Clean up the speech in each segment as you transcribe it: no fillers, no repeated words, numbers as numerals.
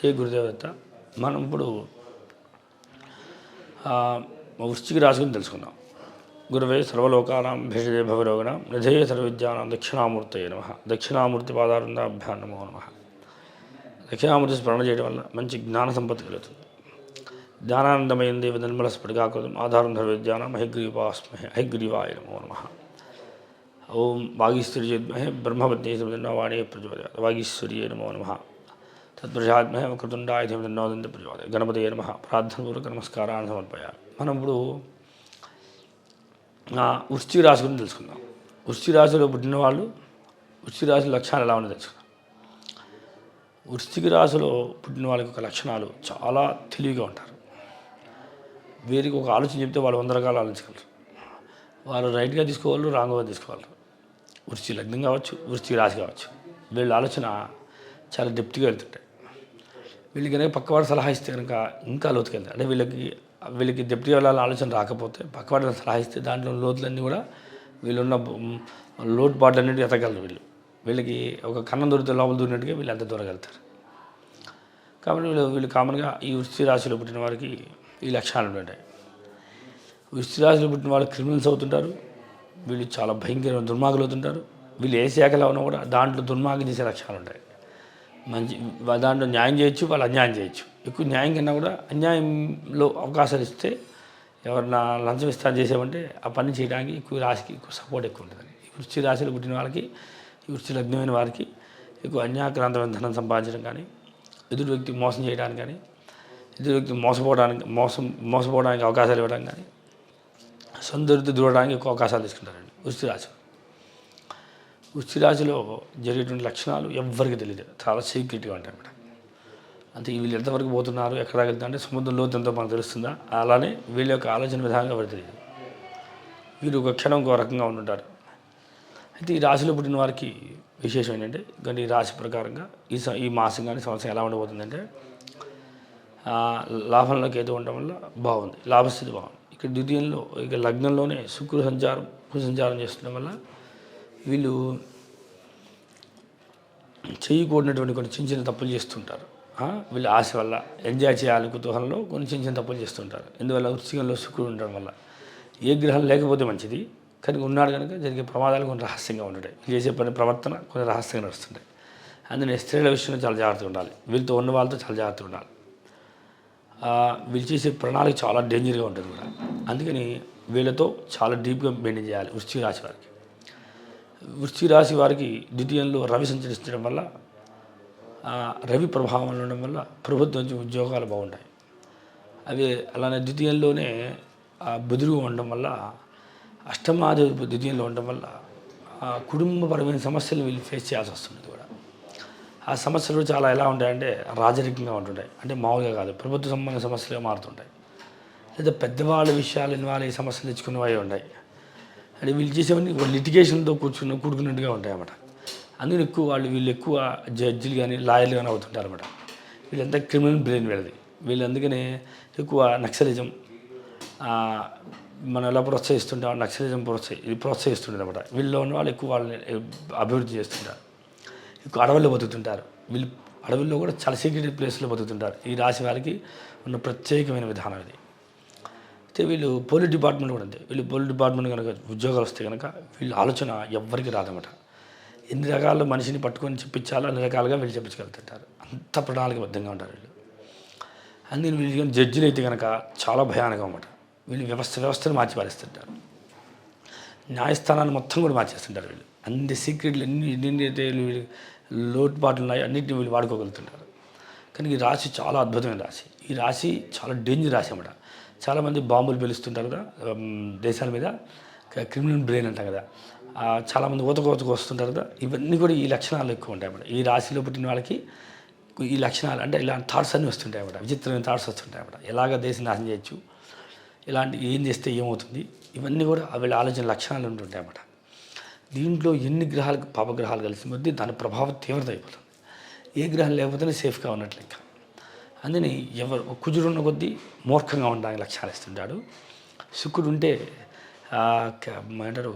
జై గురుదేవత. మనం ఇప్పుడు వృశ్చిక రాశి గురించి తెలుసుకుందాం. గురువే సర్వలోకానాం భేషజే భవరోగణం నిధేయ సర్వవిద్యానాం దక్షిణామూర్తయే నమః. దక్షిణామూర్తి పాదారుందాభ్యాం నమో నమః. దక్షిణామూర్తి స్మరణ చేయడం వల్ల మంచి జ్ఞాన సంపత్తి కలుగుతుంది. జ్ఞానానందమయం దేవ నిర్మల స్ఫటికాకృతం ఆధారం సర్వవిద్యానాం హయగ్రీవాస్మహే హయగ్రీవాయ నమో నమః. ఓం వాగీశ్వర్యేద్మహే బ్రహ్మపత్ని వాణి ప్రచోదయాత్ వాగీశ్వర్యే నమో నమః. తత్ప్రసాద్మహే వక్రతుండాయ ధీమతన్నోదంత ప్రచోదయాత్ గణపతయే నమః. ప్రార్థనపూర్వక నమస్కారాన్ని సమర్పయామి. మనం ఇప్పుడు వృశ్చిక రాశి గురించి తెలుసుకుందాం. వృశ్చిక రాశిలో పుట్టిన వాళ్ళు వృశ్చిక రాశి లక్షణాలు ఎలా ఉన్నాయో తెలుసుకుందాం. వృశ్చిక రాశిలో పుట్టిన వాళ్ళకి ఒక లక్షణాలు చాలా తెలివిగా ఉంటారు. వీరికి ఒక ఆలోచన చెప్తే వాళ్ళు 100 రకాలు ఆలోచించగలరు. వాళ్ళు రైట్గా తీసుకోవాలి, రాంగ్గా తీసుకోవాలి. వృశ్చిక లగ్నం కావచ్చు, వృశ్చిక రాశి కావచ్చు, వీళ్ళ ఆలోచన చాలా డెప్త్గా వెళ్తుంటాయి. వీళ్ళకి కనుక పక్కవాడు సలహా ఇస్తే కనుక ఇంకా లోతుకి వెళ్తారు. అంటే వీళ్ళకి డెప్త్గా వెళ్ళాలని ఆలోచన రాకపోతే పక్కవాడిని సలహా ఇస్తే దాంట్లో లోతులన్నీ కూడా వీళ్ళున్న లోటుపాట్లన్నింటినీ ఎతగలరు. వీళ్ళకి ఒక కన్నం దొరికితే లోపల దూరినట్టుగా వీళ్ళు అంత దూరగలుగుతారు. కాబట్టి వీళ్ళు కామన్గా ఈ వృశ్చిక రాశిలో పుట్టిన వారికి ఈ లక్షణాలు ఉంటాయి. వృశ్చిక రాశిలో పుట్టిన వాళ్ళు క్రిమినల్స్ అవుతుంటారు. వీళ్ళు చాలా భయంకరమైన దుర్మార్గులు అవుతుంటారు. వీళ్ళు ఏ శాఖలో ఉన్నా కూడా దాంట్లో దుర్మార్గం చేసే లక్షణాలు ఉంటాయి. దాంట్లో న్యాయం చేయొచ్చు, వాళ్ళు అన్యాయం చేయొచ్చు. ఎక్కువ న్యాయం కన్నా కూడా అన్యాయంలో అవకాశాలు ఇస్తే ఎవరన్నా లంచం ఇస్తాను చేసామంటే ఆ పని చేయడానికి ఎక్కువ రాశికి ఎక్కువ సపోర్ట్ ఎక్కువ ఉంటుంది. ఈ వృశ్చిక రాశిలో పుట్టిన వాళ్ళకి, ఈ వృశ్చిక లగ్నమైన వారికి ఎక్కువ అన్యాక్రాంతమైన ధనం సంపాదించడం కానీ, ఎదుటి వ్యక్తి మోసం చేయడానికి కానీ, ఎదుటి వ్యక్తి మోసపోవడానికి అవకాశాలు ఇవ్వడం కానీ, సొంత దూరడానికి ఎక్కువ అవకాశాలు తీసుకుంటారండి వృశ్చిక రాశి. వృశ్చిక రాశిలో జరిగేటువంటి లక్షణాలు ఎవ్వరికి తెలియదు, చాలా సీక్రెట్గా ఉంటాయి అన్నమాట. అంటే వీళ్ళు ఎంతవరకు పోతున్నారు, ఎక్కడ వెళ్తున్నారు అంటే సముద్రం లోతు ఎంతో మనకు తెలుస్తుందా, అలానే వీళ్ళ యొక్క ఆలోచన విధానంగా ఎవరికి తెలియదు. వీరు ఒక క్షణం ఒక రకంగా ఉంటుంటారు. అయితే ఈ రాశిలో పుట్టిన వారికి విశేషం ఏంటంటే, కానీ ఈ రాశి ప్రకారంగా ఈ మాసం కానీ సంవత్సరం ఎలా ఉండబోతుందంటే, లాభంలోకి ఏదో ఉండడం వల్ల బాగుంది, లాభస్థితి బాగుంది. ఇక్కడ ద్వితీయంలో ఇక లగ్నంలోనే శుక్ర సంచారం చేస్తుండడం వల్ల వీళ్ళు చేయకూడనటువంటి కొన్ని చిన్న చిన్న తప్పులు చేస్తుంటారు. వీళ్ళ ఆశ వల్ల ఎంజాయ్ చేయాలి కుతూహలంలో కొన్ని చిన్న చిన్న తప్పులు చేస్తుంటారు. ఎందువల్ల వృశ్చికంలో శుక్రుడు ఉండడం వల్ల. ఏ గ్రహం లేకపోతే మంచిది, కానీ ఉన్నాడు కనుక జరిగే ప్రమాదాలు కొన్ని రహస్యంగా ఉంటాయి. చేసే పని ప్రవర్తన కొన్ని రహస్యంగా నడుస్తుంటాయి. అందుకని స్త్రీల విషయంలో చాలా జాగ్రత్తగా ఉండాలి. వీళ్ళతో ఉన్న వాళ్ళతో చాలా జాగ్రత్తగా ఉండాలి. వీళ్ళు చేసే ప్రణాళిక చాలా డేంజర్గా ఉంటుంది కూడా. అందుకని వీళ్ళతో చాలా డీప్గా మెయింటైన్ చేయాలి వృశ్చిక రాశి వారికి. వృశ్చిక రాశి వారికి ద్వితీయంలో రవి సంచరిస్తుండడం వల్ల, రవి ప్రభావం ఉండడం వల్ల ప్రభుత్వం నుంచి ఉద్యోగాలు బాగుంటాయి. అవి అలానే ద్వితీయంలోనే బుధుడు ఉండడం వల్ల, అష్టమాధిపతి ద్వితీయంలో ఉండడం వల్ల కుటుంబపరమైన సమస్యలు వీళ్ళు ఫేస్ చేయాల్సి వస్తుంది కూడా. ఆ సమస్యలు చాలా ఎలా ఉంటాయంటే రాజరికంగా ఉంటుంటాయి. అంటే మామూలుగా కాదు, ప్రభుత్వ సంబంధ సమస్యలుగా మారుతుంటాయి. లేదా పెద్దవాళ్ళ విషయాలు ఇన్వాల్వ్ ఈ సమస్యలు తెచ్చుకునేవే ఉంటాయి. అంటే వీళ్ళు చేసేవన్నీ లిటిగేషన్తో కూడుకున్నట్టుగా ఉంటాయి అన్నమాట. అందుకని వీళ్ళు ఎక్కువ జడ్జిలు కానీ లాయర్లు కానీ అవుతుంటారు అన్నమాట. వీళ్ళంతా క్రిమినల్ బ్రెయిన్ వీళ్ళది. వీళ్ళు అందుకనే ఎక్కువ నక్సలిజం మనం ఎలా ప్రోత్సహిస్తుంటాం, నక్సలిజం ప్రోత్సహిస్తుంటుంది అన్నమాట. వీళ్ళలో ఉన్న వాళ్ళు ఎక్కువ వాళ్ళని అభివృద్ధి చేస్తుంటారు. ఎక్కువ అడవుల్లో బతుకుతుంటారు. వీళ్ళు అడవుల్లో కూడా చాలా సీక్రెట్ ప్లేస్లో బతుకుతుంటారు. ఈ రాశి వారికి ఉన్న ప్రత్యేకమైన విధానం ఇది. అయితే వీళ్ళు పోలీస్ డిపార్ట్మెంట్ కూడా అంతే. వీళ్ళు పోలీస్ డిపార్ట్మెంట్ కనుక ఉద్యోగాలు వస్తే కనుక వీళ్ళ ఆలోచన ఎవ్వరికి రాదన్నమాట. ఎన్ని రకాల మనిషిని పట్టుకొని చెప్పించాలో అన్ని రకాలుగా వీళ్ళు చెప్పించగలుగుతుంటారు. అంత ప్రణాళికబద్ధంగా ఉంటారు వీళ్ళు. అందుకని వీళ్ళు కానీ జడ్జిలు అయితే కనుక చాలా భయానకం అన్నమాట. వీళ్ళు వ్యవస్థను మార్చి పారేస్తుంటారు. న్యాయస్థానాన్ని మొత్తం కూడా మార్చేస్తుంటారు వీళ్ళు. అన్ని సీక్రెట్లు ఎన్నైతే వీళ్ళు లోటుపాట్లు ఉన్నాయో అన్నింటినీ వీళ్ళు వాడుకోగలుగుతుంటారు. కానీ ఈ రాశి చాలా అద్భుతమైన రాశి. ఈ రాశి చాలా డేంజర్ రాశి అన్నమాట. చాలామంది బాంబులు పేలుస్తుంటారు కదా దేశాల మీద, క్రిమినల్ బ్రెయిన్ అంటాం కదా, చాలామంది ఊతకు వస్తుంటారు కదా. ఇవన్నీ కూడా ఈ లక్షణాలు ఎక్కువ ఉంటాయి అన్నమాట. ఈ రాశిలో పుట్టిన వాళ్ళకి ఈ లక్షణాలు అంటే ఇలాంటి థాట్స్ అన్నీ వస్తుంటాయి అన్నమాట. విచిత్రమైన థాట్స్ వస్తుంటాయి అన్నమాట. ఎలాగ దేశం నాశనం చేయొచ్చు, ఇలాంటి ఏం చేస్తే ఏమవుతుంది, ఇవన్నీ కూడా వీళ్ళ ఆలోచన లక్షణాలు ఉంటుంటాయి అన్నమాట. దీంట్లో ఎన్ని పాపగ్రహాలు కలిసి మధ్య దాని ప్రభావం తీవ్రత అయిపోతుంది. ఏ గ్రహం లేకపోతేనే సేఫ్గా ఉన్నట్లు ఇంకా. అందుకని కుజుడు ఉన్న కొద్దీ మూర్ఖంగా ఉండడానికి లక్షణాలు ఇస్తుంటాడు. శుక్రుడు ఉంటే ఏమంటారు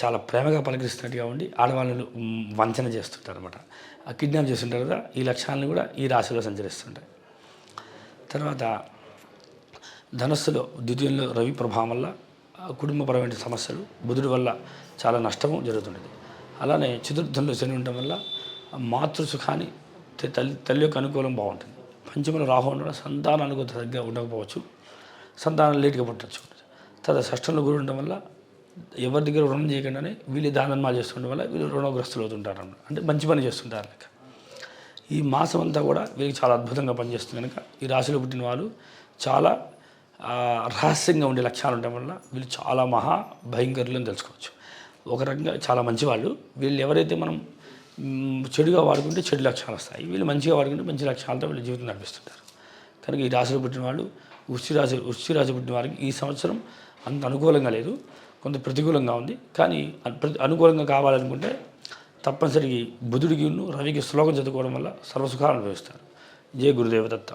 చాలా ప్రేమగా పలకరిస్తున్నట్టుగా ఉండి ఆడవాళ్ళను వంచన చేస్తుంటారు అనమాట. కిడ్నాప్ చేస్తుంటారు కదా, ఈ లక్షణాలను కూడా ఈ రాశిలో సంచరిస్తుంటాయి. తర్వాత ధనస్సులో ద్వితీయంలో రవి ప్రభావం వల్ల కుటుంబపరమైన సమస్యలు, బుధుడి వల్ల చాలా నష్టము జరుగుతుండేది. అలానే చతుర్థంలో శని ఉండటం వల్ల మాతృసుఖాన్ని తల్లి యొక్క అనుకూలం బాగుంటుంది. పంచమలో రాహు ఉండడం సంతానానికి సరిగ్గా ఉండకపోవచ్చు, సంతానం లేటుగా పుట్టచ్చు. తర్వాత షష్టంలో గురు ఉండడం వల్ల ఎవరి దగ్గర రుణం చేయకుండానే వీళ్ళు దానధర్మాలు చేస్తుండడం వల్ల వీళ్ళు రుణగ్రస్తులు అవుతుంటారు అన్నమాట. అంటే మంచి పని చేస్తుంటారు కనుక ఈ మాసం అంతా కూడా వీళ్ళకి చాలా అద్భుతంగా పనిచేస్తుంది. కనుక ఈ రాశిలో పుట్టిన వాళ్ళు చాలా రహస్యంగా ఉండే లక్షణాలు ఉండడం వల్ల వీళ్ళు చాలా మహా భయంకరులు అని తెలుసుకోవచ్చు. ఒక రకంగా చాలా మంచివాళ్ళు. వీళ్ళు ఎవరైతే మనం చెడుగా వాడుకుంటే చెడు లక్షణాలు వస్తాయి, వీళ్ళు మంచిగా వాడుకుంటే మంచి లక్షణాలతో వీళ్ళు జీవితం నడిపిస్తుంటారు. కనుక ఈ రాశిలో పుట్టిన వాళ్ళు వృశ్చిక రాశి పుట్టిన వారికి ఈ సంవత్సరం అంత అనుకూలంగా లేదు, కొంత ప్రతికూలంగా ఉంది. కానీ అనుకూలంగా కావాలనుకుంటే తప్పనిసరిగా బుధుడికి రవికి శ్లోకం చదువుకోవడం వల్ల సర్వసుఖాలు అనుభవిస్తారు. జయ గురుదేవ దత్త.